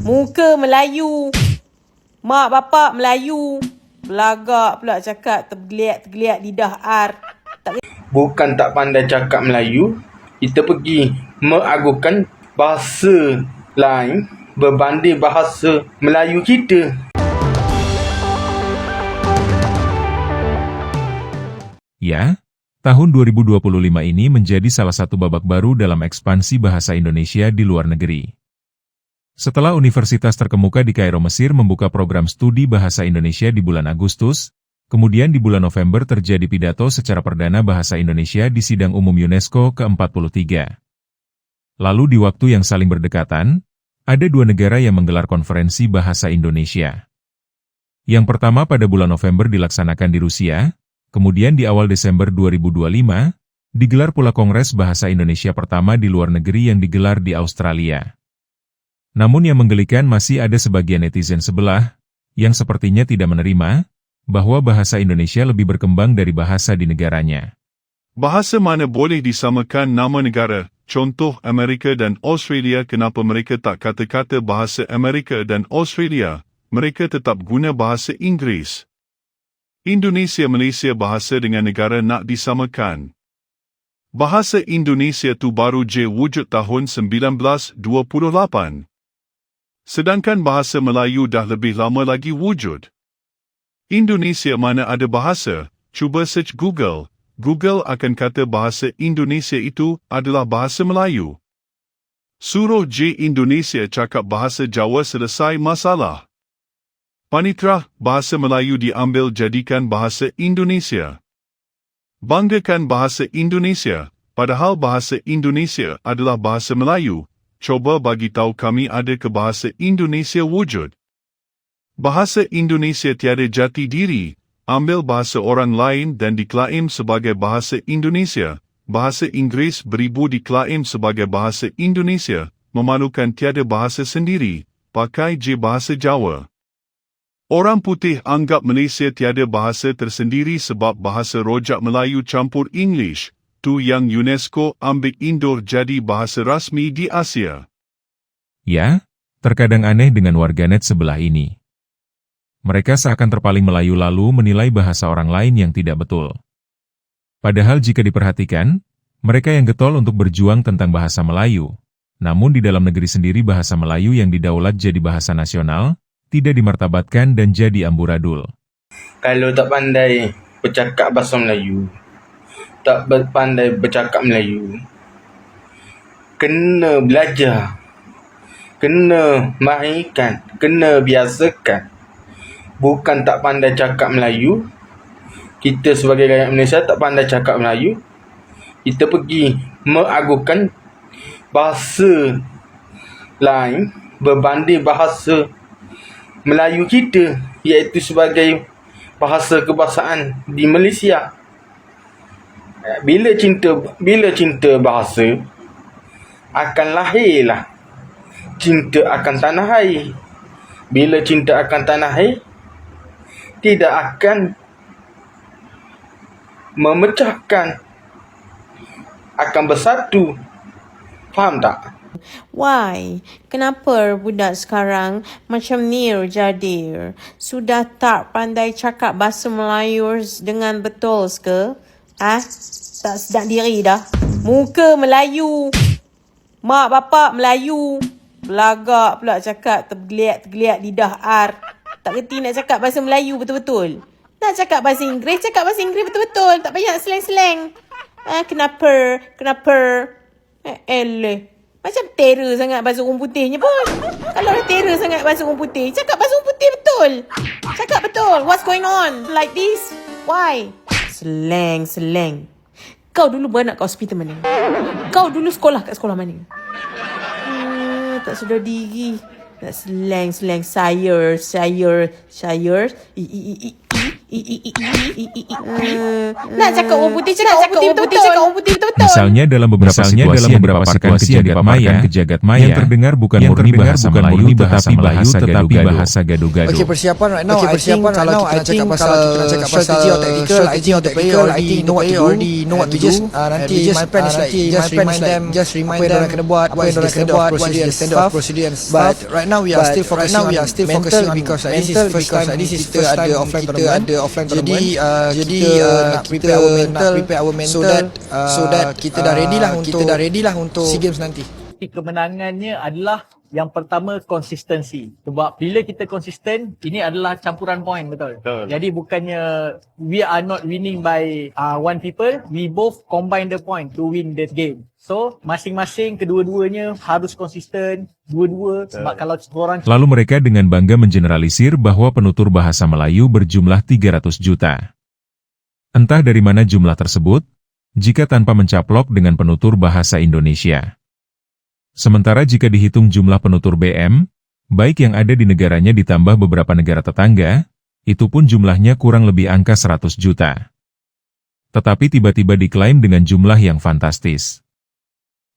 Muka Melayu. Mak bapak Melayu. Belagak pula cakap tergeliat lidah R. Bukan tak pandai cakap Melayu, kita pergi mengagukan bahasa lain berbanding bahasa Melayu kita. Ya, tahun 2025 ini menjadi salah satu babak baru dalam ekspansi bahasa Indonesia di luar negeri. Setelah Universitas terkemuka di Kairo, Mesir membuka program studi bahasa Indonesia di bulan Agustus, kemudian di bulan November terjadi pidato secara perdana bahasa Indonesia di Sidang Umum UNESCO ke-43. Lalu di waktu yang saling berdekatan, ada dua negara yang menggelar konferensi bahasa Indonesia. Yang pertama pada bulan November dilaksanakan di Rusia, kemudian di awal Desember 2025, digelar pula Kongres Bahasa Indonesia pertama di luar negeri yang digelar di Australia. Namun yang menggelikan masih ada sebagian netizen sebelah, yang sepertinya tidak menerima, bahwa bahasa Indonesia lebih berkembang dari bahasa di negaranya. Bahasa mana boleh disamakan nama negara, contoh Amerika dan Australia, kenapa mereka tak kata-kata bahasa Amerika dan Australia, mereka tetap guna bahasa Inggeris. Indonesia Malaysia bahasa dengan negara nak disamakan. Bahasa Indonesia tu baru je wujud tahun 1928. Sedangkan bahasa Melayu dah lebih lama lagi wujud. Indonesia mana ada bahasa, cuba search Google, Google akan kata bahasa Indonesia itu adalah bahasa Melayu. Suruh je Indonesia cakap bahasa Jawa selesai masalah. Panitra, bahasa Melayu diambil jadikan bahasa Indonesia. Banggakan bahasa Indonesia, padahal bahasa Indonesia adalah bahasa Melayu. Coba bagi tahu kami ada ke bahasa Indonesia wujud. Bahasa Indonesia tiada jati diri, ambil bahasa orang lain dan diklaim sebagai bahasa Indonesia. Bahasa Inggeris beribu diklaim sebagai bahasa Indonesia, memalukan tiada bahasa sendiri, pakai je bahasa Jawa. Orang putih anggap Malaysia tiada bahasa tersendiri sebab bahasa rojak Melayu campur English. Tu yang UNESCO ambil Indo jadi bahasa rasmi di Asia. Ya, terkadang aneh dengan warganet sebelah ini. Mereka seakan terpaling Melayu lalu menilai bahasa orang lain yang tidak betul. Padahal jika diperhatikan, mereka yang getol untuk berjuang tentang bahasa Melayu. Namun di dalam negeri sendiri bahasa Melayu yang didaulat jadi bahasa nasional, tidak dimartabatkan dan jadi amburadul. Kalau tak pandai bercakap bahasa Melayu, tak pandai bercakap Melayu, kena belajar, kena mahirkan, kena biasakan. Bukan tak pandai cakap Melayu, kita sebagai rakyat Malaysia tak pandai cakap Melayu, kita pergi mengagukan bahasa lain berbanding bahasa Melayu kita, iaitu sebagai bahasa kebahasaan di Malaysia. Bila cinta bahasa, akan lahirlah cinta akan tanah air. Bila cinta akan tanah air, tidak akan memecahkan, akan bersatu. Faham tak? Why? Kenapa budak sekarang macam ni jadi? Sudah tak pandai cakap bahasa Melayu dengan betul ke? Tak sedap diri dah. Muka Melayu. Mak bapak Melayu. Belagak pula cakap tergeliat lidah R. Tak kerti nak cakap bahasa Melayu betul-betul. Nak cakap bahasa Inggeris, cakap bahasa Inggeris betul-betul. Tak payah slang-slang. Kenapa? Eleh. Macam terror sangat bahasa orang putihnya pun. Kalau dah terror sangat bahasa orang putih, cakap bahasa orang putih betul. Cakap betul. What's going on? Like this? Why? Slang. Kau dulu beranak kat hospital mana? Kau dulu sekolah kat sekolah mana? Tak sedar diri. Nak slang. Sayur. Nak cakap orang putih, cakap orang putih betul-betul. Cakap orang putih betul-betul. Misalnya dalam beberapa situasi yang dipaparkan ke jagat maya yang terdengar bukan murni bahasa Melayu tetapi bahasa gado-gado. Okay, persiapan right now, I think kalau kita cakap pasal strategi or tactical, I think already know what to do. Nanti my plan is like just remind them apa yang kena buat, what is the standard of procedure and stuff. But right now we are still focusing on mental because this is first time kita ada offline tournament. Jadi nak prepare our mental so that kita dah ready lah untuk SEA Games nanti. Kemenangannya adalah yang pertama konsistensi. Sebab bila kita konsisten, ini adalah campuran point, betul? Jadi bukannya we are not winning by one people, we both combine the point to win the game. So masing-masing kedua-duanya harus konsisten, dua-dua sebab kalau orang. Lalu mereka dengan bangga mengeneralisir bahwa penutur bahasa Melayu berjumlah 300 juta. Entah dari mana jumlah tersebut, jika tanpa mencaplok dengan penutur bahasa Indonesia. Sementara jika dihitung jumlah penutur BM, baik yang ada di negaranya ditambah beberapa negara tetangga, itu pun jumlahnya kurang lebih angka 100 juta. Tetapi tiba-tiba diklaim dengan jumlah yang fantastis.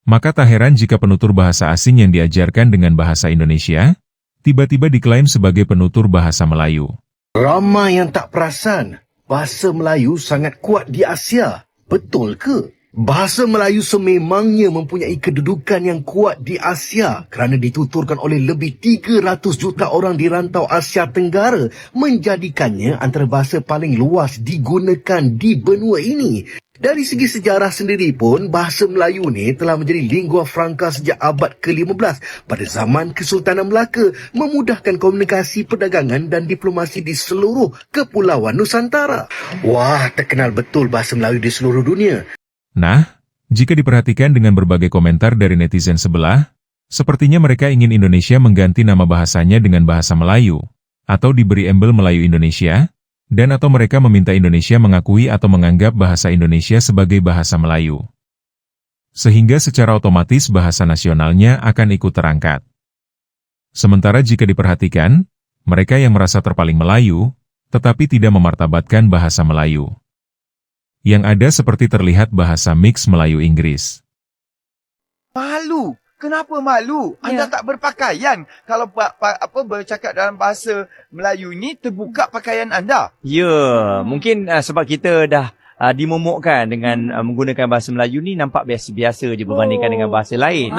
Maka tak heran jika penutur bahasa asing yang diajarkan dengan bahasa Indonesia, tiba-tiba diklaim sebagai penutur bahasa Melayu. Ramai yang tak perasan, bahasa Melayu sangat kuat di Asia. Betul ke? Bahasa Melayu sememangnya mempunyai kedudukan yang kuat di Asia kerana dituturkan oleh lebih 300 juta orang di rantau Asia Tenggara, menjadikannya antara bahasa paling luas digunakan di benua ini. Dari segi sejarah sendiri pun, bahasa Melayu ni telah menjadi lingua franca sejak abad ke-15 pada zaman Kesultanan Melaka, memudahkan komunikasi perdagangan dan diplomasi di seluruh kepulauan Nusantara. Wah, terkenal betul bahasa Melayu di seluruh dunia. Nah, jika diperhatikan dengan berbagai komentar dari netizen sebelah, sepertinya mereka ingin Indonesia mengganti nama bahasanya dengan bahasa Melayu, atau diberi embel Melayu Indonesia, dan atau mereka meminta Indonesia mengakui atau menganggap bahasa Indonesia sebagai bahasa Melayu. Sehingga secara otomatis bahasa nasionalnya akan ikut terangkat. Sementara jika diperhatikan, mereka yang merasa terpaling Melayu, tetapi tidak memartabatkan bahasa Melayu. Yang ada seperti terlihat bahasa mix Melayu-Inggris. Malu. Kenapa malu? Anda tak berpakaian. Kalau bercakap dalam bahasa Melayu ni terbuka pakaian anda. Ya, mungkin sebab kita dah dimomokkan dengan menggunakan bahasa Melayu ni nampak biasa-biasa je berbandingkan dengan bahasa lain.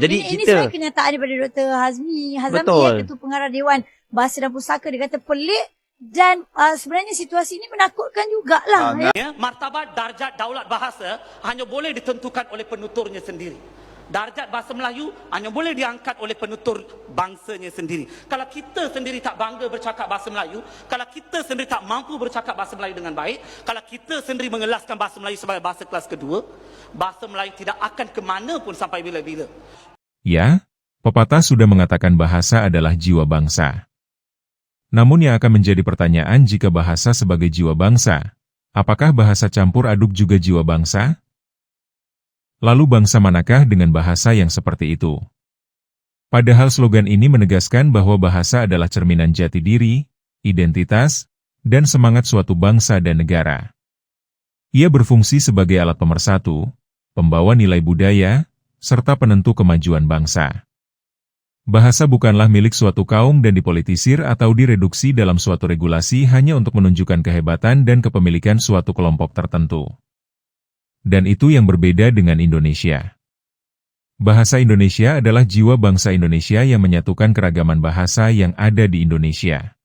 Jadi ini kita sebenarnya kenyataan daripada Dr. Hazmi Betul. Ketua Pengarah Dewan Bahasa dan Pusaka. Dia kata pelik. Dan sebenarnya situasi ini menakutkan jugalah. Martabat darjat daulat bahasa hanya boleh ditentukan oleh penuturnya sendiri. Darjat bahasa Melayu hanya boleh diangkat oleh penutur bangsanya sendiri. Kalau kita sendiri tak bangga bercakap bahasa Melayu, kalau kita sendiri tak mampu bercakap bahasa Melayu dengan baik, kalau kita sendiri mengelaskan bahasa Melayu sebagai bahasa kelas kedua, bahasa Melayu tidak akan ke mana pun sampai bila-bila. Ya, pepatah sudah mengatakan bahasa adalah jiwa bangsa. Namun yang akan menjadi pertanyaan jika bahasa sebagai jiwa bangsa, apakah bahasa campur aduk juga jiwa bangsa? Lalu bangsa manakah dengan bahasa yang seperti itu? Padahal slogan ini menegaskan bahwa bahasa adalah cerminan jati diri, identitas, dan semangat suatu bangsa dan negara. Ia berfungsi sebagai alat pemersatu, pembawa nilai budaya, serta penentu kemajuan bangsa. Bahasa bukanlah milik suatu kaum dan dipolitisir atau direduksi dalam suatu regulasi hanya untuk menunjukkan kehebatan dan kepemilikan suatu kelompok tertentu. Dan itu yang berbeda dengan Indonesia. Bahasa Indonesia adalah jiwa bangsa Indonesia yang menyatukan keragaman bahasa yang ada di Indonesia.